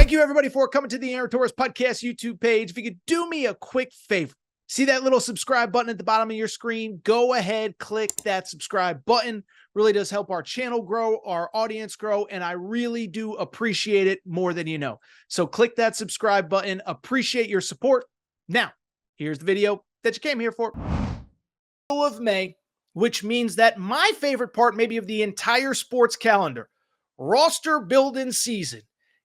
Thank you, everybody, for coming to the Aaron Torres Podcast YouTube page. If you could do me a quick favor, see that little subscribe button at the bottom of your screen? Go ahead, click that subscribe button. Really does help our channel grow, our audience grow, and I really do appreciate it more than you know. So click that subscribe button. Appreciate your support. Now, here's the video that you came here for. Of May, which means that my favorite part maybe of the entire sports calendar, roster building season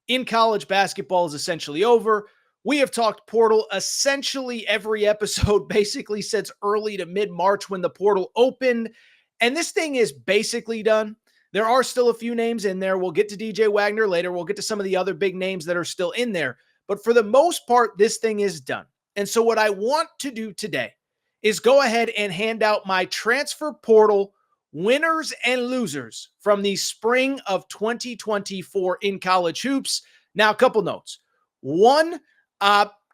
in college basketball, is essentially over. We have talked portal essentially every episode, basically since early to mid-March when the portal opened. And this thing is basically done. There are still a few names in there. We'll get to DJ Wagner later. We'll get to some of the other big names that are still in there. But for the most part, this thing is done. And so what I want to do today is go ahead and hand out my transfer portal winners and losers from the spring of 2024 in college hoops. Now, a couple notes. One,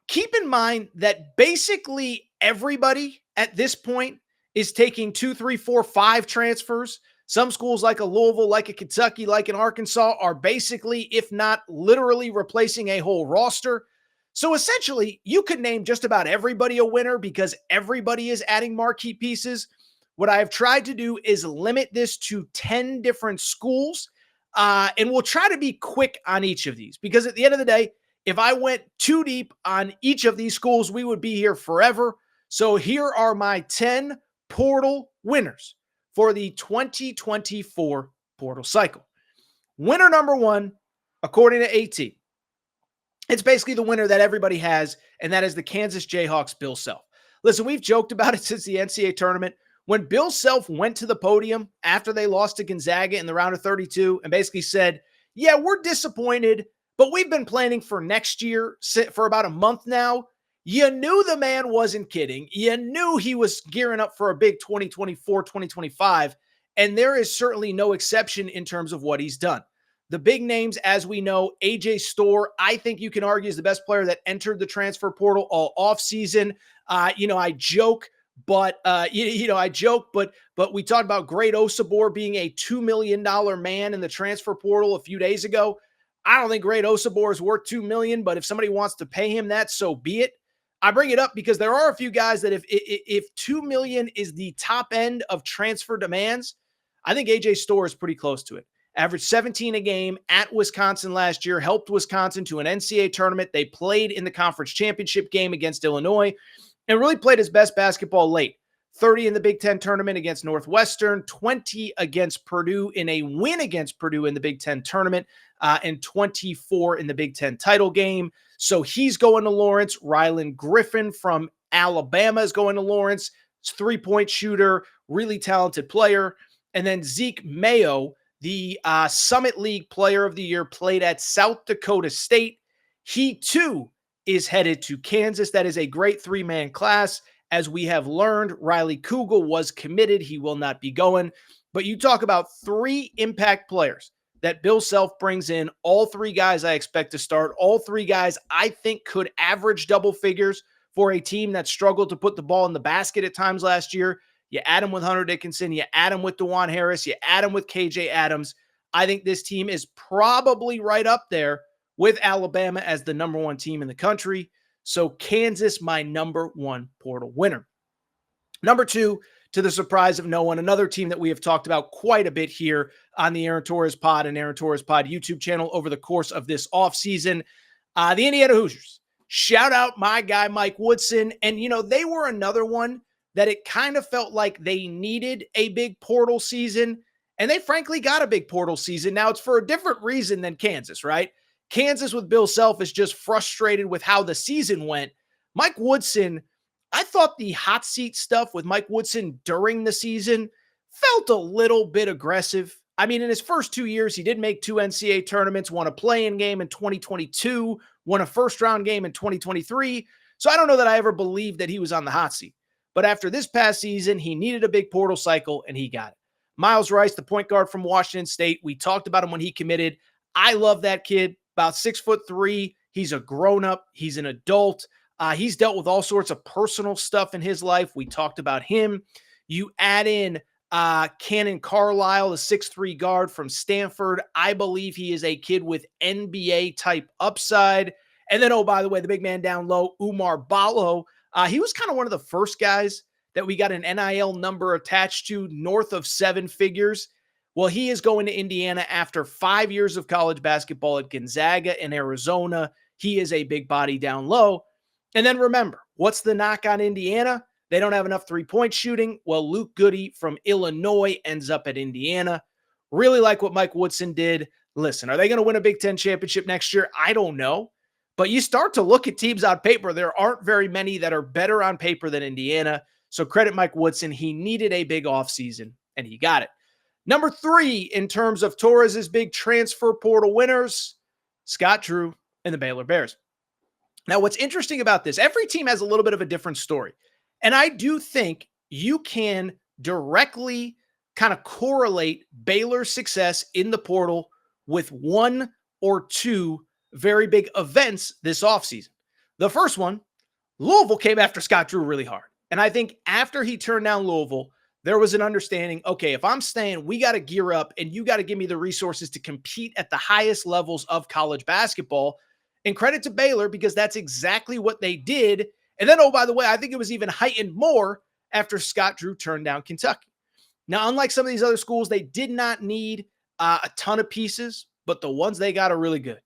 keep in mind that basically everybody at this point is taking 2, 3, 4, 5 transfers. Some schools like a Louisville, like a Kentucky, like an Arkansas are basically, if not literally, replacing a whole roster. So essentially, you could name just about everybody a winner because everybody is adding marquee pieces. What I have tried to do is limit this to 10 different schools, and we'll try to be quick on each of these because at the end of the day, if I went too deep on each of these schools, we would be here forever. So here are my 10 portal winners for the 2024 portal cycle. Winner number one, according to AT, it's basically the winner that everybody has, and that is the Kansas Jayhawks, Bill Self. Listen, we've joked about it since the NCAA tournament. When Bill Self went to the podium after they lost to Gonzaga in the round of 32 and basically said, yeah, we're disappointed, but we've been planning for next year for about a month now. You knew the man wasn't kidding. You knew he was gearing up for a big 2024, 2025, and there is certainly no exception in terms of what he's done. The big names, as we know, AJ Storr, I think you can argue is the best player that entered the transfer portal all offseason. I joke, but we talked about Great Osabor being a $2 million man in the transfer portal a few days ago. I don't think Great Osabor is worth $2 million, but if somebody wants to pay him that, so be it. I bring it up because there are a few guys that if $2 million is the top end of transfer demands, I think AJ Storr is pretty close to it. Averaged 17 a game at Wisconsin last year, helped Wisconsin to an NCAA tournament. They played in the conference championship game against Illinois and really played his best basketball late. 30 in the Big Ten tournament against Northwestern, 20 against Purdue in a win against Purdue in the Big Ten tournament, and 24 in the Big Ten title game. So he's going to Lawrence. Rylan Griffin from Alabama is going to Lawrence. Three-point shooter, really talented player. And then Zeke Mayo, the Summit League Player of the Year, played at South Dakota State. He, too, is headed to Kansas. That is a great three-man class. As we have learned, Riley Kugel was committed. He will not be going. But you talk about 3 impact players that Bill Self brings in. All 3 guys I expect to start. All 3 guys I think could average double figures for a team that struggled to put the ball in the basket at times last year. You add him with Hunter Dickinson. You add him with DeJuan Harris. You add him with KJ Adams. I think this team is probably right up there with Alabama as the number 1 team in the country. So Kansas, my number 1 portal winner. Number 2, to the surprise of no one, another team that we have talked about quite a bit here on the Aaron Torres Pod and Aaron Torres Pod YouTube channel over the course of this offseason, the Indiana Hoosiers. Shout out my guy, Mike Woodson. And, they were another one that it kind of felt like they needed a big portal season, and they frankly got a big portal season. Now, it's for a different reason than Kansas, right? Kansas with Bill Self is just frustrated with how the season went. Mike Woodson, I thought the hot seat stuff with Mike Woodson during the season felt a little bit aggressive. I mean, in his first 2 years, he did make 2 NCAA tournaments, won a play-in game in 2022, won a first-round game in 2023. So I don't know that I ever believed that he was on the hot seat. But after this past season, he needed a big portal cycle, and he got it. Miles Rice, the point guard from Washington State, we talked about him when he committed. I love that kid. About 6'3". He's a grown-up. He's an adult. He's dealt with all sorts of personal stuff in his life. We talked about him. You add in Cannon Carlisle, the 6'3" guard from Stanford. I believe he is a kid with NBA type upside. And then, oh, by the way, the big man down low, Umar Ballo. He was kind of one of the first guys that we got an NIL number attached to north of 7 figures. Well, he is going to Indiana after 5 years of college basketball at Gonzaga and Arizona. He is a big body down low. And then remember, what's the knock on Indiana? They don't have enough three-point shooting. Well, Luke Goody from Illinois ends up at Indiana. Really like what Mike Woodson did. Listen, are they going to win a Big Ten championship next year? I don't know. But you start to look at teams on paper. There aren't very many that are better on paper than Indiana. So credit Mike Woodson. He needed a big offseason, and he got it. Number 3, in terms of Torres' big transfer portal winners, Scott Drew and the Baylor Bears. Now, what's interesting about this, every team has a little bit of a different story. And I do think you can directly kind of correlate Baylor's success in the portal with 1 or 2 very big events this offseason. The first one, Louisville came after Scott Drew really hard. And I think after he turned down Louisville, there was an understanding, okay, if I'm staying, we got to gear up and you got to give me the resources to compete at the highest levels of college basketball. And credit to Baylor because that's exactly what they did. And then, oh, by the way, I think it was even heightened more after Scott Drew turned down Kentucky. Now, unlike some of these other schools, they did not need a ton of pieces, but the ones they got are really good.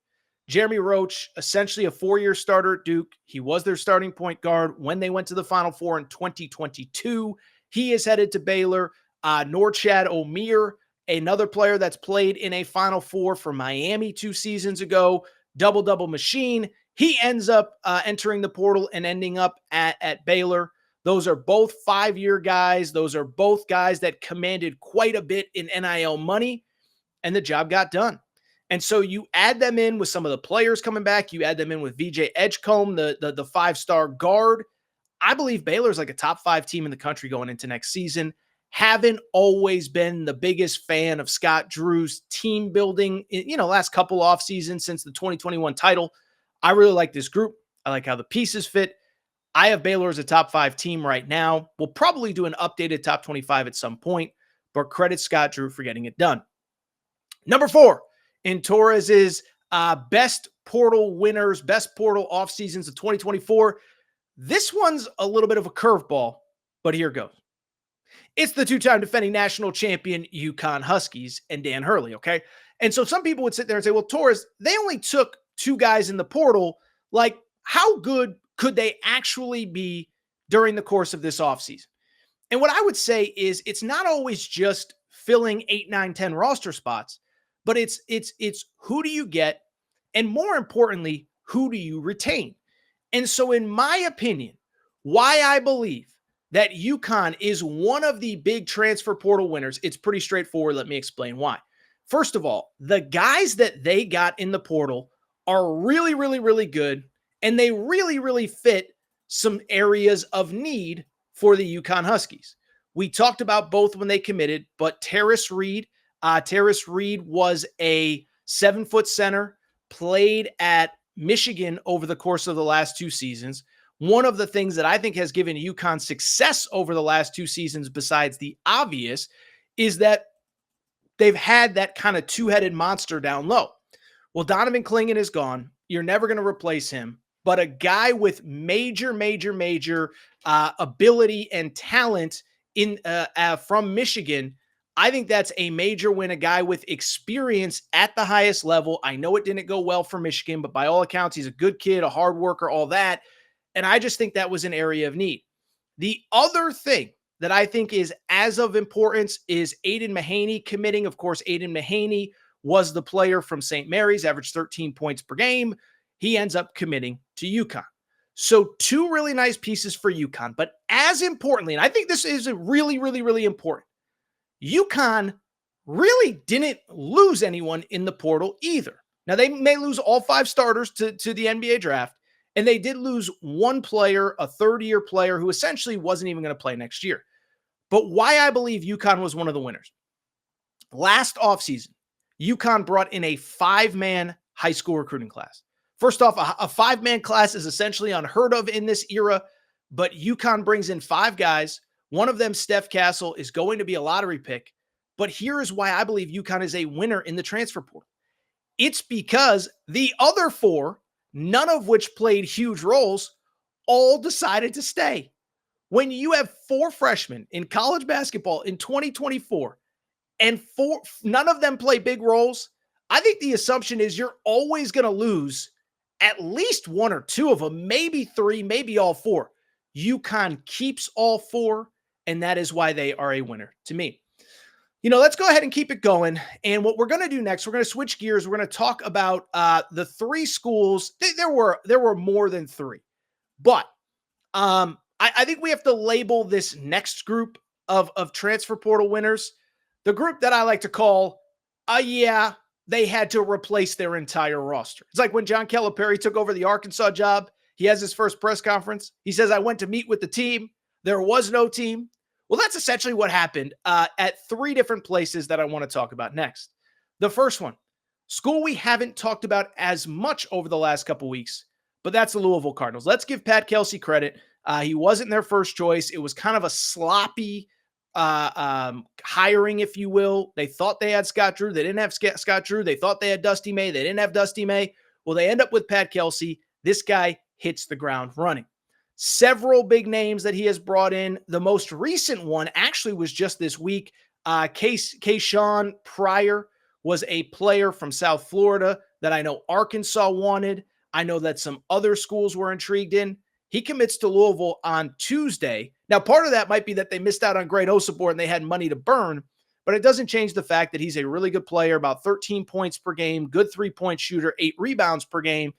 Jeremy Roach, essentially a 4-year starter at Duke. He was their starting point guard when they went to the Final Four in 2022. He is headed to Baylor. Norchad Omier, another player that's played in a Final Four for Miami 2 seasons ago. Double-double machine. He ends up entering the portal and ending up at Baylor. Those are both 5-year guys. Those are both guys that commanded quite a bit in NIL money, and the job got done. And so you add them in with some of the players coming back. You add them in with VJ Edgecombe, the 5-star guard. I believe Baylor's like a top 5 team in the country going into next season. Haven't always been the biggest fan of Scott Drew's team building, last couple off seasons since the 2021 title. I really like this group. I like how the pieces fit. I have Baylor as a top 5 team right now. We'll probably do an updated top 25 at some point, but credit Scott Drew for getting it done. Number 4, in Torres's best portal winners, best portal off seasons of 2024. This one's a little bit of a curveball, but here goes. It's the 2-time defending national champion UConn Huskies and Dan Hurley, okay? And so some people would sit there and say, well, Torres, they only took 2 guys in the portal. Like, how good could they actually be during the course of this offseason? And what I would say is it's not always just filling 8, 9, 10 roster spots, but it's who do you get? And more importantly, who do you retain? And so in my opinion, why I believe that UConn is one of the big transfer portal winners, it's pretty straightforward. Let me explain why. First of all, the guys that they got in the portal are really, really, really good, and they really, really fit some areas of need for the UConn Huskies. We talked about both when they committed, but Terrace Reed was a 7-foot center, played at Michigan over the course of the last 2 seasons. One of the things that I think has given UConn success over the last 2 seasons, besides the obvious, is that they've had that kind of 2-headed monster down low. Well, Donovan Clingan is gone. You're never going to replace him. But a guy with major ability and talent from Michigan, I think that's a major win. A guy with experience at the highest level. I know it didn't go well for Michigan, but by all accounts, he's a good kid, a hard worker, all that. And I just think that was an area of need. The other thing that I think is as of importance is Aiden Mahaney committing. Of course, Aiden Mahaney was the player from St. Mary's, averaged 13 points per game. He ends up committing to UConn. So 2 really nice pieces for UConn. But as importantly, and I think this is really, really, really important, UConn really didn't lose anyone in the portal either. Now, they may lose all 5 starters to the NBA draft, and they did lose 1 player, a 3rd-year player who essentially wasn't even going to play next year. But why I believe UConn was one of the winners. Last offseason, UConn brought in a 5-man high school recruiting class. First off, a 5-man class is essentially unheard of in this era, but UConn brings in 5 guys. One of them, Steph Castle, is going to be a lottery pick. But here is why I believe UConn is a winner in the transfer portal. It's because the other four, none of which played huge roles, all decided to stay. When you have four freshmen in college basketball in 2024 and none of them play big roles, I think the assumption is you're always going to lose at least one or two of them, maybe three, maybe all four. UConn keeps all four, and that is why they are a winner to me. Let's go ahead and keep it going. And what we're going to do next, we're going to switch gears. We're going to talk about the three schools. There were more than three, but I think we have to label this next group of transfer portal winners the group that I like to call, they had to replace their entire roster. It's like when John Calipari took over the Arkansas job. He has his first press conference. He says, I went to meet with the team. There was no team. Well, that's essentially what happened at three different places that I want to talk about next. The first one, school we haven't talked about as much over the last couple weeks, but that's the Louisville Cardinals. Let's give Pat Kelsey credit. He wasn't their first choice. It was kind of a sloppy hiring, if you will. They thought they had Scott Drew. They didn't have Scott Drew. They thought they had Dusty May. They didn't have Dusty May. Well, they end up with Pat Kelsey. This guy hits the ground running. Several big names that he has brought in. The most recent one actually was just this week. Kayshawn Pryor was a player from South Florida that I know Arkansas wanted. I know that some other schools were intrigued in. He commits to Louisville on Tuesday. Now, part of that might be that they missed out on Great Osabor and they had money to burn, but it doesn't change the fact that he's a really good player, about 13 points per game, good three-point shooter, 8 rebounds per game,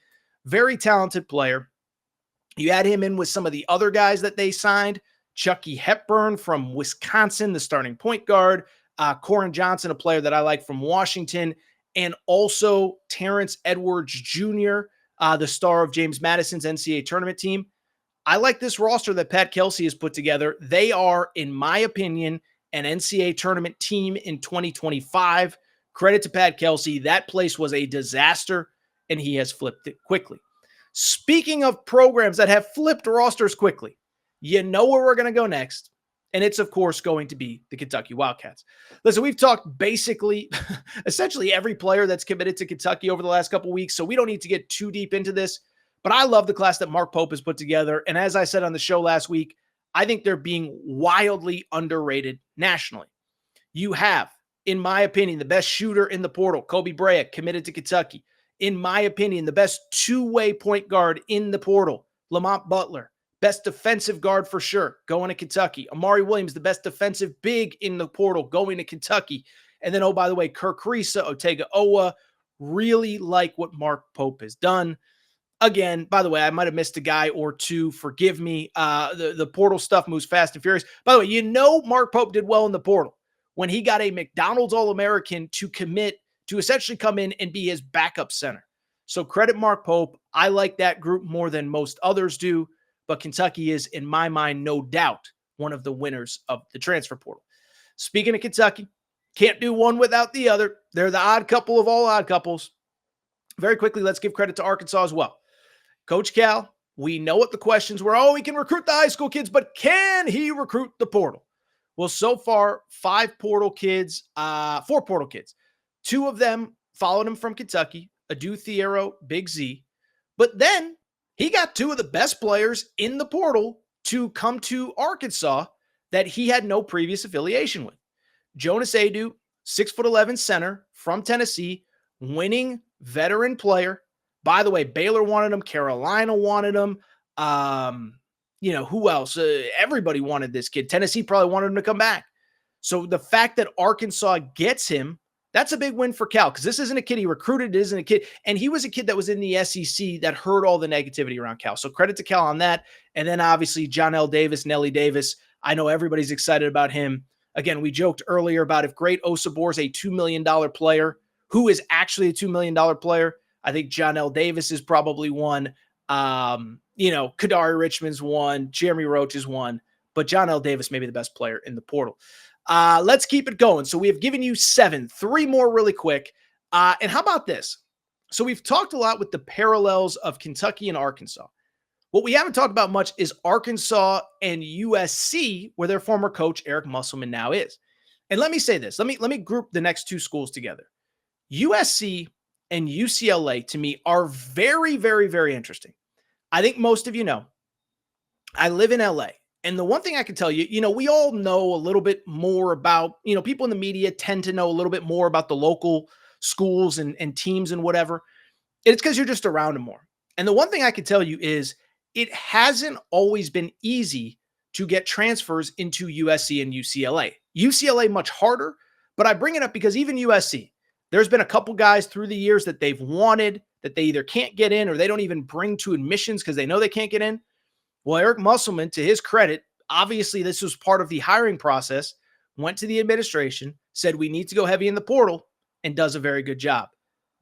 very talented player. You add him in with some of the other guys that they signed, Chucky Hepburn from Wisconsin, the starting point guard, Corin Johnson, a player that I like from Washington, and also Terrence Edwards Jr., the star of James Madison's NCAA tournament team. I like this roster that Pat Kelsey has put together. They are, in my opinion, an NCAA tournament team in 2025. Credit to Pat Kelsey. That place was a disaster, and he has flipped it quickly. Speaking of programs that have flipped rosters quickly, you know where we're going to go next, and it's, of course, going to be the Kentucky Wildcats. Listen, we've talked basically, essentially every player that's committed to Kentucky over the last couple weeks, so we don't need to get too deep into this. But I love the class that Mark Pope has put together. And as I said on the show last week, I think they're being wildly underrated nationally. You have, in my opinion, the best shooter in the portal, Kobe Bryant, committed to Kentucky. In my opinion, the best two-way point guard in the portal, Lamont Butler. Best defensive guard for sure, going to Kentucky. Amari Williams, the best defensive big in the portal, going to Kentucky. And then, oh, by the way, Kirk Risa, Otega Owa, really like what Mark Pope has done. Again, by the way, I might have missed a guy or two. Forgive me. The portal stuff moves fast and furious. By the way, Mark Pope did well in the portal when he got a McDonald's All-American to commit to essentially come in and be his backup center. So credit Mark Pope. I like that group more than most others do, but Kentucky is, in my mind, no doubt one of the winners of the transfer portal. Speaking of Kentucky, can't do one without the other. They're the odd couple of all odd couples. Very quickly, let's give credit to Arkansas as well. Coach Cal, we know what the questions were. Oh, he can recruit the high school kids, but can he recruit the portal? Well, so far, 4 portal kids. 2 of them followed him from Kentucky, Adu Thiero, Big Z. But then he got 2 of the best players in the portal to come to Arkansas that he had no previous affiliation with. Jonas Adu, 6'11" center from Tennessee, winning veteran player. By the way, Baylor wanted him. Carolina wanted him. Who else? Everybody wanted this kid. Tennessee probably wanted him to come back. So the fact that Arkansas gets him, that's a big win for Cal, because this isn't a kid he recruited. It isn't a kid. And he was a kid that was in the SEC that heard all the negativity around Cal. So credit to Cal on that. And then obviously John L. Davis, Nelly Davis. I know everybody's excited about him. Again, we joked earlier about if Great Osabor is a $2 million player, who is actually a $2 million player. I think John L. Davis is probably one. Kadari Richmond's one. Jeremy Roach is one. But John L. Davis may be the best player in the portal. Let's keep it going. So we have given you 7. 3 more really quick. And how about this? So we've talked a lot with the parallels of Kentucky and Arkansas. What we haven't talked about much is Arkansas and USC, where their former coach Eric Musselman now is. And let me say this. Let me group the next two schools together. USC and UCLA to me are very, very, very interesting. I think most of you know I live in LA. And the one thing I can tell you, we all know a little bit more about, people in the media tend to know a little bit more about the local schools and teams and whatever. It's because you're just around them more. And the one thing I can tell you is it hasn't always been easy to get transfers into USC and UCLA. UCLA much harder, but I bring it up because even USC, there's been a couple guys through the years that they've wanted that they either can't get in or they don't even bring to admissions because they know they can't get in. Well, Eric Musselman, to his credit, obviously this was part of the hiring process, went to the administration, said we need to go heavy in the portal, and does a very good job.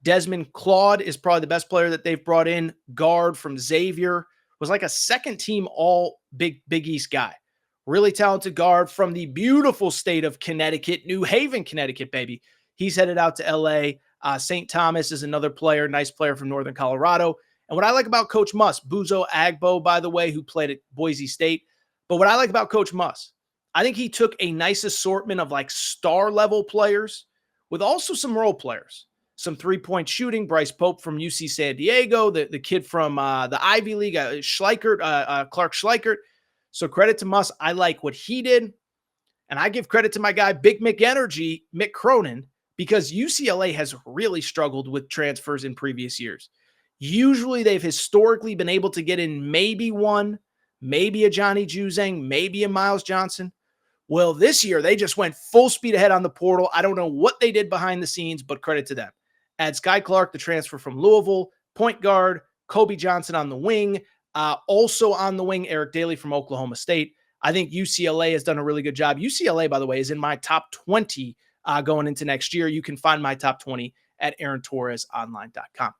Desmond Claude is probably the best player that they've brought in. Guard from Xavier was like a second team all Big East guy. Really talented guard from the beautiful state of Connecticut, New Haven, Connecticut, baby. He's headed out to LA. St. Thomas is another player, nice player from Northern Colorado. And what I like about Coach Muss, Buzo Agbo, by the way, who played at Boise State. But what I like about Coach Muss, I think he took a nice assortment of like star level players with also some role players. Some three-point shooting, Bryce Pope from UC San Diego, the kid from the Ivy League, Clark Schleichert. So credit to Muss. I like what he did. And I give credit to my guy, Big Mick Energy, Mick Cronin, because UCLA has really struggled with transfers in previous years. Usually they've historically been able to get in maybe one, maybe a Johnny Juzang, maybe a Miles Johnson. Well, this year they just went full speed ahead on the portal. I don't know what they did behind the scenes, but credit to them. Add Sky Clark, the transfer from Louisville, point guard, Kobe Johnson on the wing. Also on the wing, Eric Daly from Oklahoma State. I think UCLA has done a really good job. UCLA, by the way, is in my top 20 going into next year. You can find my top 20 at AaronTorresOnline.com.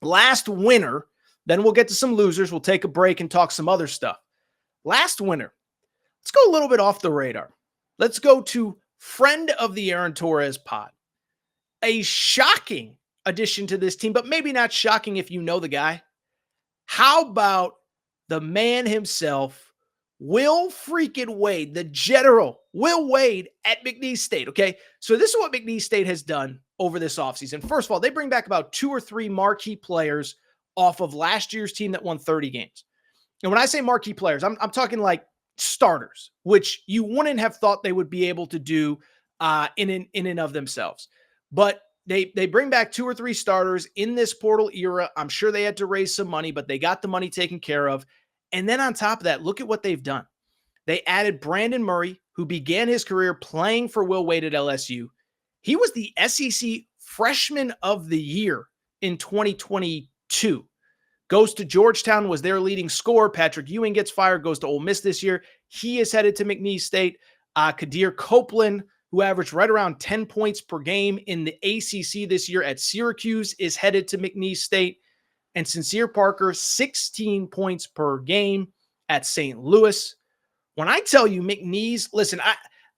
Last winner, then we'll get to some losers. We'll take a break and talk some other stuff. Last winner, let's go a little bit off the radar. Let's go to friend of the Aaron Torres pod. A shocking addition to this team, but maybe not shocking if you know the guy. How about the man himself, Will freaking Wade, the general, Will Wade at McNeese State, okay? So this is what McNeese State has done over this offseason. First of all, they bring back about 2 or 3 marquee players off of last year's team that won 30 games. And when I say marquee players, I'm talking like starters, which you wouldn't have thought they would be able to do in and of themselves. But they bring back 2 or 3 starters in this portal era. I'm sure they had to raise some money, but they got the money taken care of. And then on top of that, look at what they've done. They added Brandon Murray, who began his career playing for Will Wade at LSU. He was the SEC Freshman of the Year in 2022. Goes to Georgetown, was their leading scorer. Patrick Ewing gets fired, goes to Ole Miss this year. He is headed to McNeese State. Kadir Copeland, who averaged right around 10 points per game in the ACC this year at Syracuse, is headed to McNeese State. And Sincere Parker, 16 points per game at St. Louis. When I tell you McNeese, listen,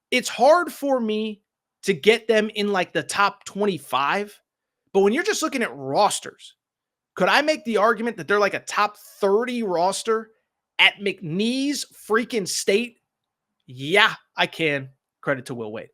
it's hard for me to get them in like the top 25. But when you're just looking at rosters, could I make the argument that they're like a top 30 roster at McNeese freaking State? Yeah, I can. Credit to Will Wade.